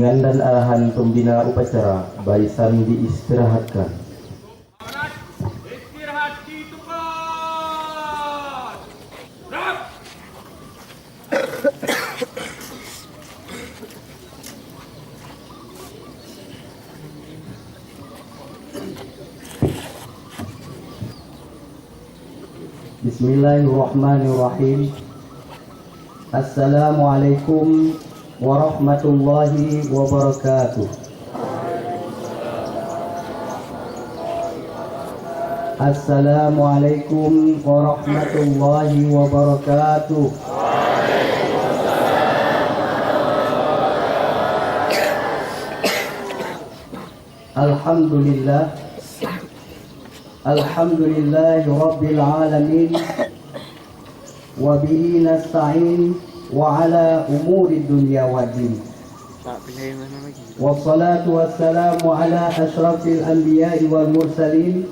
Bimbingan dan arahan pembina upacara barisan diistirahatkan. Istirahat di tempat. Rap. Bismillahirrahmanirrahim. Assalamualaikum warahmatullahi wabarakatuh. Assalamualaikum warahmatullahi wabarakatuh. Alhamdulillah. Alhamdulillahi rabbil alamin. Wa bihi nasta'in wa ala umuri dunya waddin. Wassalatu wassalamu ala ashrafil anbiya'i wal mursalin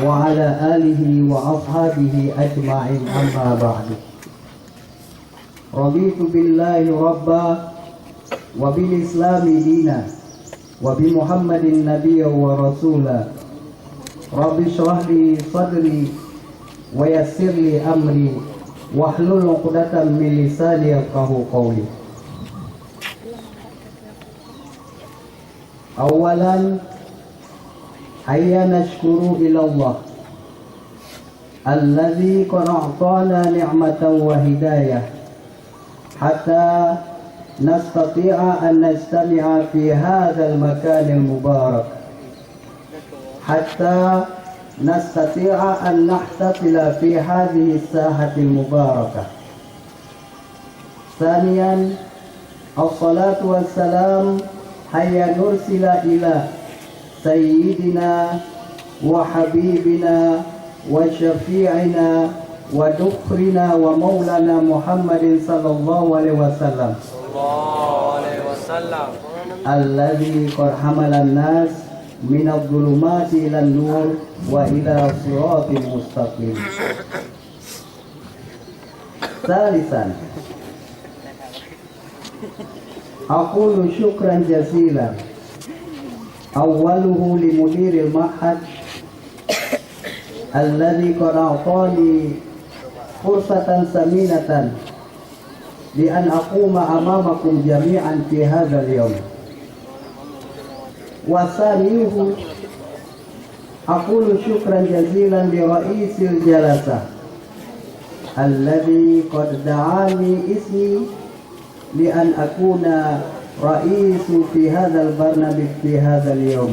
wa ala alihi wa ashabihi ajma'in, amma ba'du. Raditu billahi rabba wa bil islami dina wa bi muhammadin nabiyya wa rasula. Rabbi shrah li sadri wa yassir li amri wahlul 'uqdatam min lisani yafqahu qawli. Awalan hayya nashkuru ila Allah alladzi qad a'tana ni'matan wa hidayah hatta nastati'a an nastami'a fi hadzal makanil mubarak, hatta nastati'a an nahtafila fi hadhihi as-sahati al-mubarakah. Thaniyan as-salatu was-salam hayya nursila ila sayyidina wa habibina wa syafi'ina wa dukhrina wa maulana Muhammadin sallallahu alaihi wasallam alladzi qad hamala an-nas min adh-dhulumati ila an-nur wa ila siratil mustaqim. Salisan aqulu syukran jazilan awwaluhu li mudiril ma'had alladzi qad a'tani fursatan saminatan li an aquma amamakum jami'an fi hadzal yawm. Wa saniyuhu aqulu syukran jazilan li ra'isil jalasa alladzi qad da'ani ismi li an akuna ra'isu fi hadzal barnamij fi hadzal yawm.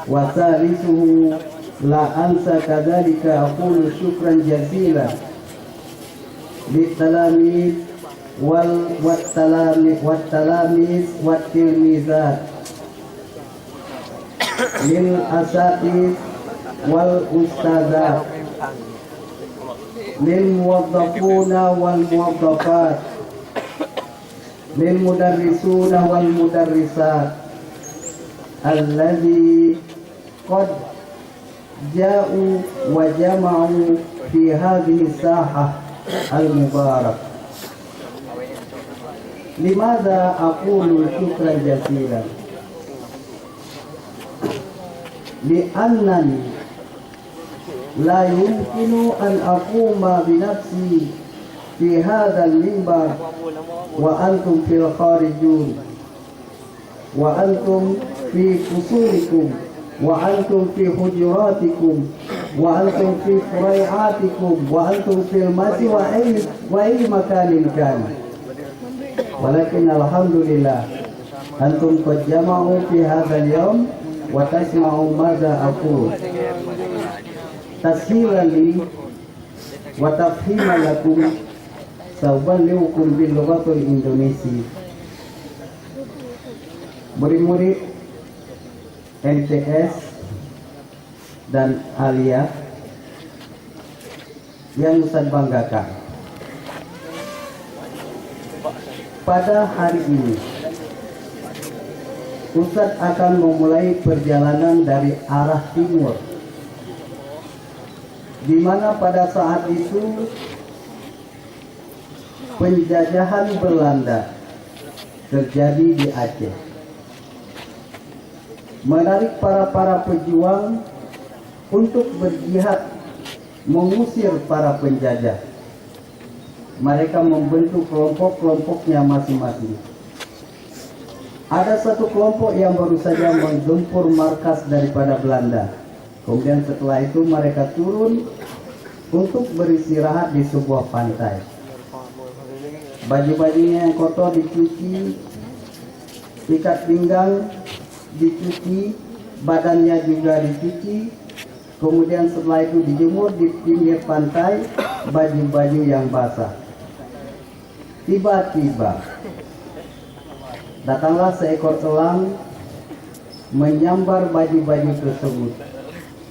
Wa thalithuhu la ansa kadzalika aqulu syukran jazilan litalamid wattalamis wattilmizat lil asatid wal ustadzat lil muwazzafuna wal muwazzafat lil mudarrisuna wal mudarrisat alladzi qad ja'u wa jama'u fi hadhihi sahah al-mubarak. Limadha aqulu syukran jazilan? Li'annani la yumkinu an aquma bi nafsi fi hadzal minbar wa antum fil kharijun wa antum fi qusurikum wa antum fi hujuratikum wa antum fi furai'atikum wa antum fil masjid wa ayyi makanin kan. Walakin alhamdulillah antum qad jama'u fi hadzal yawm wa tasma'u madza aqul tashilan li wa tafhiman lakum sauballiukum bil lughatil Indonesia. Murid-murid MTS dan Alia yang Ustaz banggakan, pada hari ini Ustaz akan memulai perjalanan dari arah timur, di mana pada saat itu penjajahan Belanda terjadi di Aceh, menarik para pejuang untuk berjihad mengusir para penjajah. Mereka membentuk kelompok-kelompoknya masing-masing. Ada satu kelompok yang baru saja menggempur markas daripada Belanda. Kemudian setelah itu mereka turun untuk beristirahat di sebuah pantai. Baju-bajunya yang kotor dicuci, ikat pinggang dicuci, badannya juga dicuci. Kemudian setelah itu dijemur di pinggir pantai, baju-baju yang basah. Tiba-tiba datanglah seekor elang menyambar baju-baju tersebut.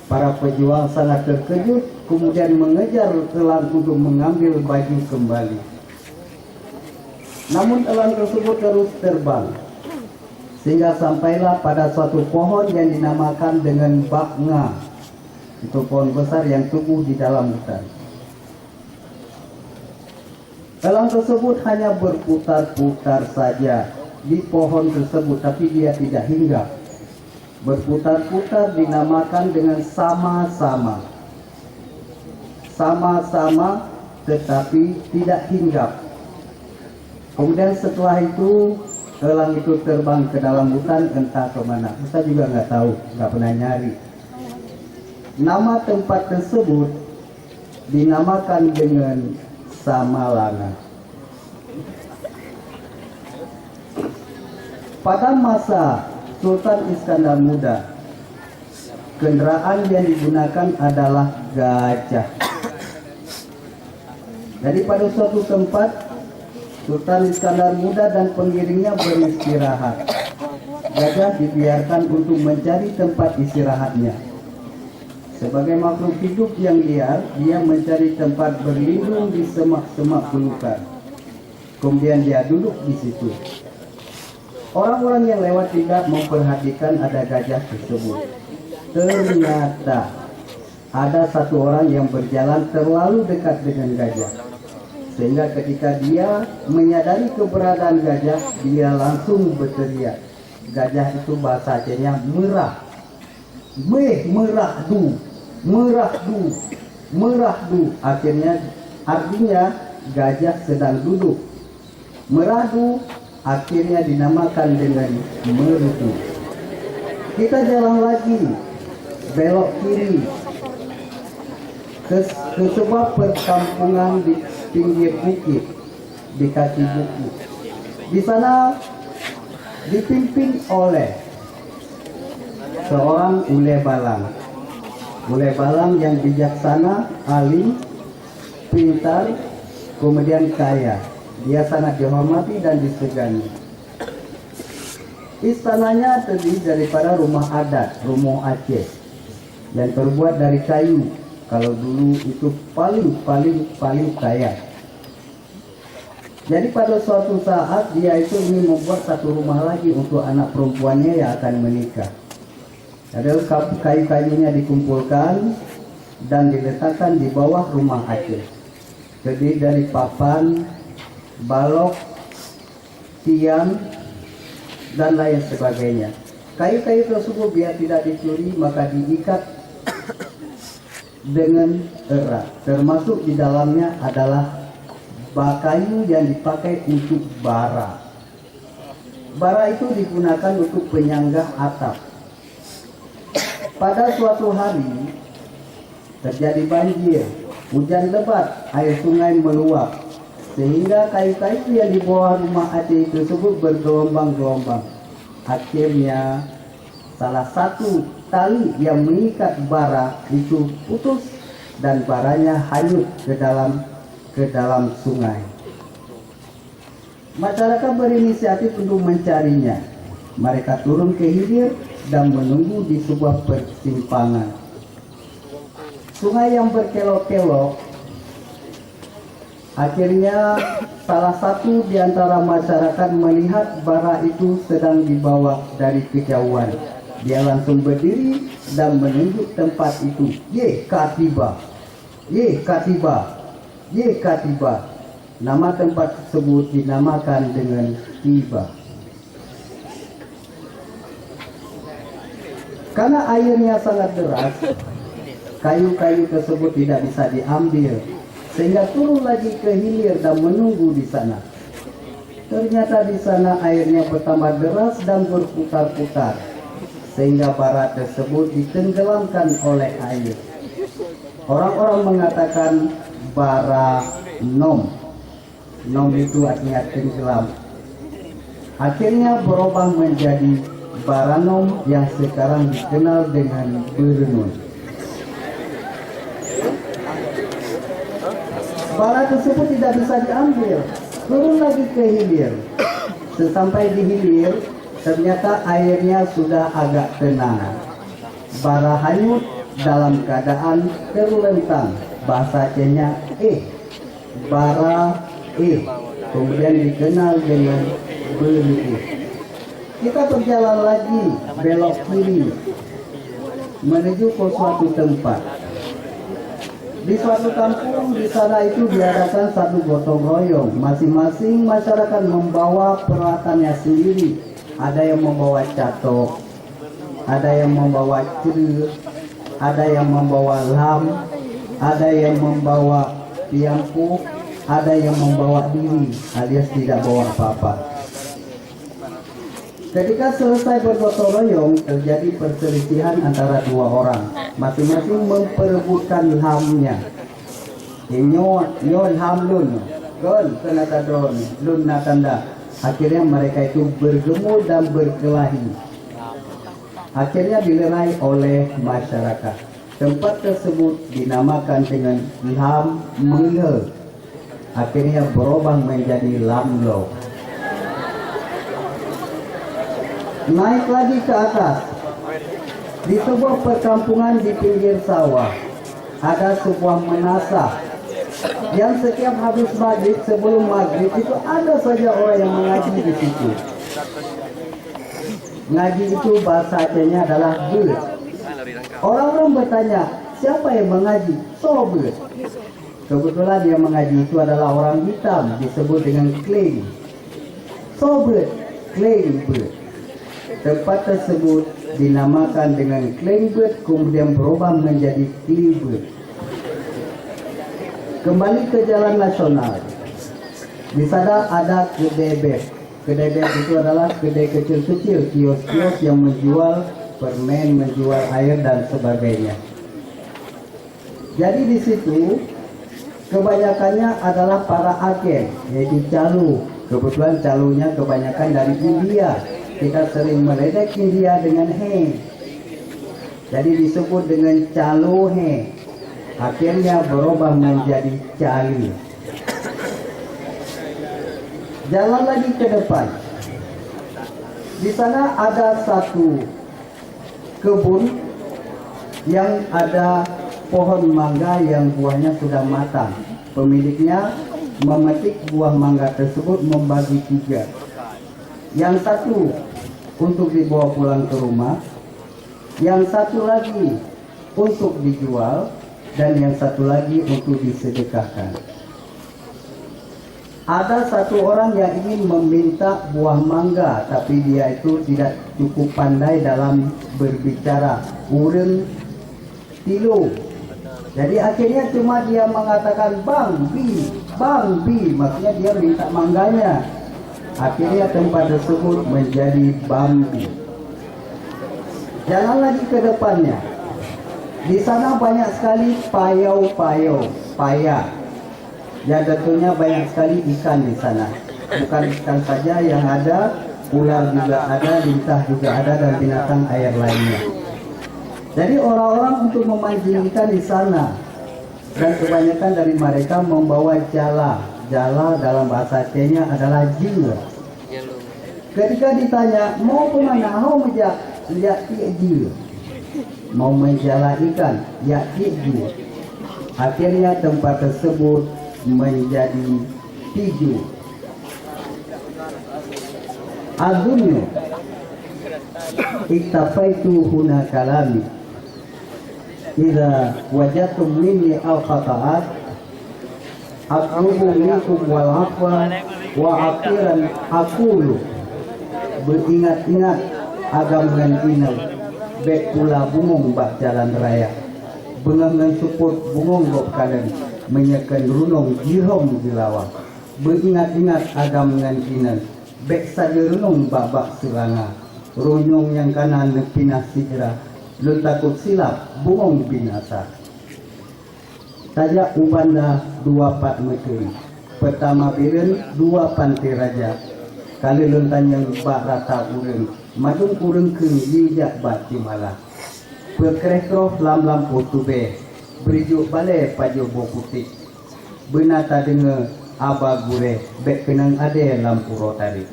Para pejuang sangat terkejut, kemudian mengejar elang untuk mengambil baju kembali. Namun elang tersebut terus terbang, sehingga sampailah pada suatu pohon yang dinamakan dengan baknga. Itu pohon besar yang tumbuh di dalam hutan. Elang tersebut hanya berputar-putar saja di pohon tersebut, tapi dia tidak hinggap. Berputar-putar dinamakan dengan sama-sama. Sama-sama tetapi tidak hinggap. Kemudian setelah itu elang itu terbang ke dalam hutan, entah kemana. Kita juga nggak tahu, nggak pernah nyari. Nama tempat tersebut dinamakan dengan Samalanga. Pada masa Sultan Iskandar Muda, kendaraan yang digunakan adalah gajah. Jadi pada suatu tempat Sultan Iskandar Muda dan pengiringnya beristirahat. Gajah dibiarkan untuk mencari tempat istirahatnya. Sebagai makhluk hidup yang liar, dia mencari tempat berlindung di semak-semak belukar. Kemudian dia duduk di situ. Orang-orang yang lewat tidak memperhatikan ada gajah tersebut. Ternyata ada satu orang yang berjalan terlalu dekat dengan gajah, sehingga ketika dia menyadari keberadaan gajah, dia langsung berteriak. Gajah itu bahasa Acehnya merah. Merah du, merah du, merah du. Artinya gajah sedang duduk. Merah du akhirnya dinamakan dengan merutu. Kita jalan lagi, belok kiri ke sebuah perkampungan di pinggir bukit, di kaki bukit. Di sana dipimpin oleh seorang ule balang. Ule balang yang bijaksana, alim, pintar, kemudian kaya. Dia sangat dihormati dan disegani. Istananya terdiri daripada rumah adat, rumah Aceh, yang terbuat dari kayu. Kalau dulu itu paling kaya. Jadi pada suatu saat dia itu ingin membuat satu rumah lagi untuk anak perempuannya yang akan menikah. Ada kayu-kayunya dikumpulkan dan diletakkan di bawah rumah Aceh. Terdiri dari papan, balok, tiang, dan lain sebagainya. Kayu-kayu tersebut biar tidak dicuri maka diikat dengan erat. Termasuk di dalamnya adalah kayu yang dipakai untuk bara. Bara itu digunakan untuk penyanggah atap. Pada suatu hari terjadi banjir, hujan lebat, air sungai meluap. Sehingga kayu-kayu yang di bawah rumah Aceh tersebut bergelombang-gelombang. Akhirnya salah satu tali yang mengikat bara itu putus dan baranya hanyut ke dalam sungai. Masyarakat berinisiatif untuk mencarinya. Mereka turun ke hilir dan menunggu di sebuah persimpangan. Sungai yang berkelok-kelok. Akhirnya salah satu di antara masyarakat melihat bara itu sedang dibawa dari kejauhan. Dia langsung berdiri dan menunjuk tempat itu. Ye Katiba, Ye Katiba, Ye Katiba. Nama tempat tersebut dinamakan dengan Tiba. Karena airnya sangat deras, kayu-kayu tersebut tidak bisa diambil, sehingga turun lagi ke hilir dan menunggu di sana. Ternyata di sana airnya bertambah deras dan berputar-putar, sehingga bara tersebut ditenggelamkan oleh air. Orang-orang mengatakan bara nom. Nom itu artinya tenggelam. Akhirnya berubah menjadi bara nom yang sekarang dikenal dengan berenun. Bara tersebut tidak bisa diambil, turun lagi ke hilir. Sesampai di hilir, ternyata airnya sudah agak tenang. Bara hanyut dalam keadaan terlentang. Bahasa Acehnya bara kemudian dikenal dengan beli. Kita berjalan lagi, belok kiri menuju ke suatu tempat. Di suatu kampung di sana itu diadakan satu gotong royong. Masing-masing masyarakat membawa peralatannya sendiri. Ada yang membawa catok, ada yang membawa cerut, ada yang membawa lam, ada yang membawa piangku, ada yang membawa diri alias tidak bawa apa-apa. Ketika selesai bergotong royong, terjadi perselisihan antara dua orang. Masing-masing memperebutkan hamnya. Nyon ham lun, gon kenata drone, lun natanda. Akhirnya mereka itu bergemu dan berkelahi. Akhirnya dilerai oleh masyarakat. Tempat tersebut dinamakan dengan Lam Mele. Akhirnya berubah menjadi Lamlo. Naik lagi ke atas. Di sebuah perkampungan di pinggir sawah ada sebuah menasah yang setiap habis maghrib, sebelum maghrib itu ada saja orang yang mengaji di situ. Ngaji itu bahasa Acehnya adalah ber. Orang-orang bertanya, siapa yang mengaji? Sober. Kebetulan yang mengaji itu adalah orang hitam, disebut dengan kling. Sober, kling ber. Tempat tersebut dinamakan dengan Klingbert, kemudian berubah menjadi Klibert. Kembali ke jalan nasional. Di sana ada kedai beb. Kedai beb itu adalah kedai kecil-kecil, kios-kios yang menjual permen, menjual air dan sebagainya. Jadi di situ kebanyakannya adalah para agen, yaitu calo. Kebetulan calonya kebanyakan dari India. Kita sering meledek India dengan he. Jadi disebut dengan calo he. Akhirnya berubah menjadi cali. Jalan lagi ke depan. Di sana ada satu kebun yang ada pohon mangga yang buahnya sudah matang. Pemiliknya memetik buah mangga tersebut membagi 3. Yang satu untuk dibawa pulang ke rumah, yang satu lagi untuk dijual, dan yang satu lagi untuk disedekahkan. Ada satu orang yang ingin meminta buah mangga, tapi dia itu tidak cukup pandai dalam berbicara, urang tilo. Jadi akhirnya cuma dia mengatakan bang bi, maksudnya dia minta mangganya. Akhirnya tempat tersebut menjadi Bambi. Jalan lagi ke depannya. Di sana banyak sekali paya. Ya tentunya banyak sekali ikan di sana. Bukan ikan saja yang ada, ular juga ada, lintah juga ada, dan binatang air lainnya. Jadi orang-orang untuk memancing ikan di sana. Dan kebanyakan dari mereka membawa jala. Jala dalam bahasa Acehnya adalah jil. Ketika ditanya mau kemana, lihat jil. Mau menjala ikan, ya jil. Akhirnya tempat tersebut menjadi tiju. Azunnu iktafaitu huna kalami idza wajadtum minni aw khata'at aqrubu minkum wal afwa wa akhiran aqulu. Beringat-ingat agam gantinau bek pula bungong bak jalan raya. Bengangan support bungong gok kalen menyekan runong jirom dilawa. Beringat-ingat agam ngan inan bek saja runong bak seranga. Runyong yang kanan nepinah sijrah lu takut silap bungong binasa. Tajak ubanda dua pat meteri. Pertama biren dua pantai raja. Kali lontan yang bak rata ureng madung ureng keng yijak bat timala. Berkerekroh lam-lam potube berijuk balai pajo bokutik. Benata dengar aba gure bek kenang ade lampu rotari.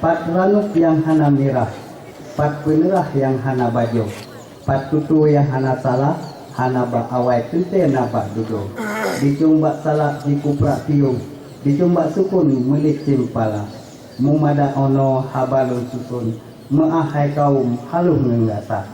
Pat ranuk yang hana merah, pat penerah yang hana bajo, pat tutu yang hana salah, hana bak awai tente nabak dudo. Dicumbak salah dikuprak piung, dicumbak sukun melit cimpala. Mumada ono habalun susun, meahai kaum haluh nenggata.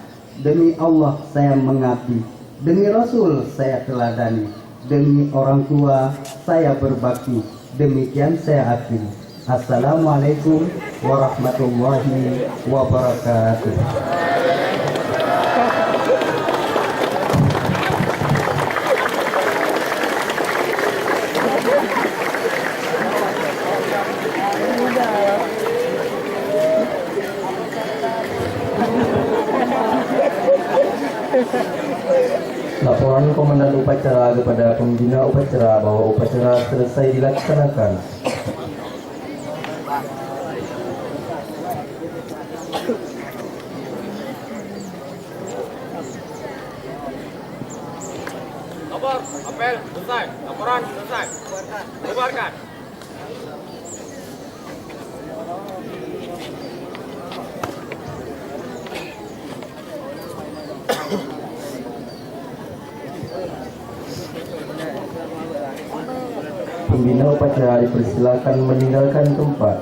Demi Allah saya mengabdi, demi Rasul saya teladani, demi orang tua saya berbakti. Demikian saya akhiri. Assalamualaikum warahmatullahi wabarakatuh. Laporan Komandan Upacara kepada Pembina Upacara bahwa upacara selesai dilaksanakan. Lapor, apel, selesai. Laporan, selesai. Bubarkan. Pembina upacara dipersilakan meninggalkan tempat.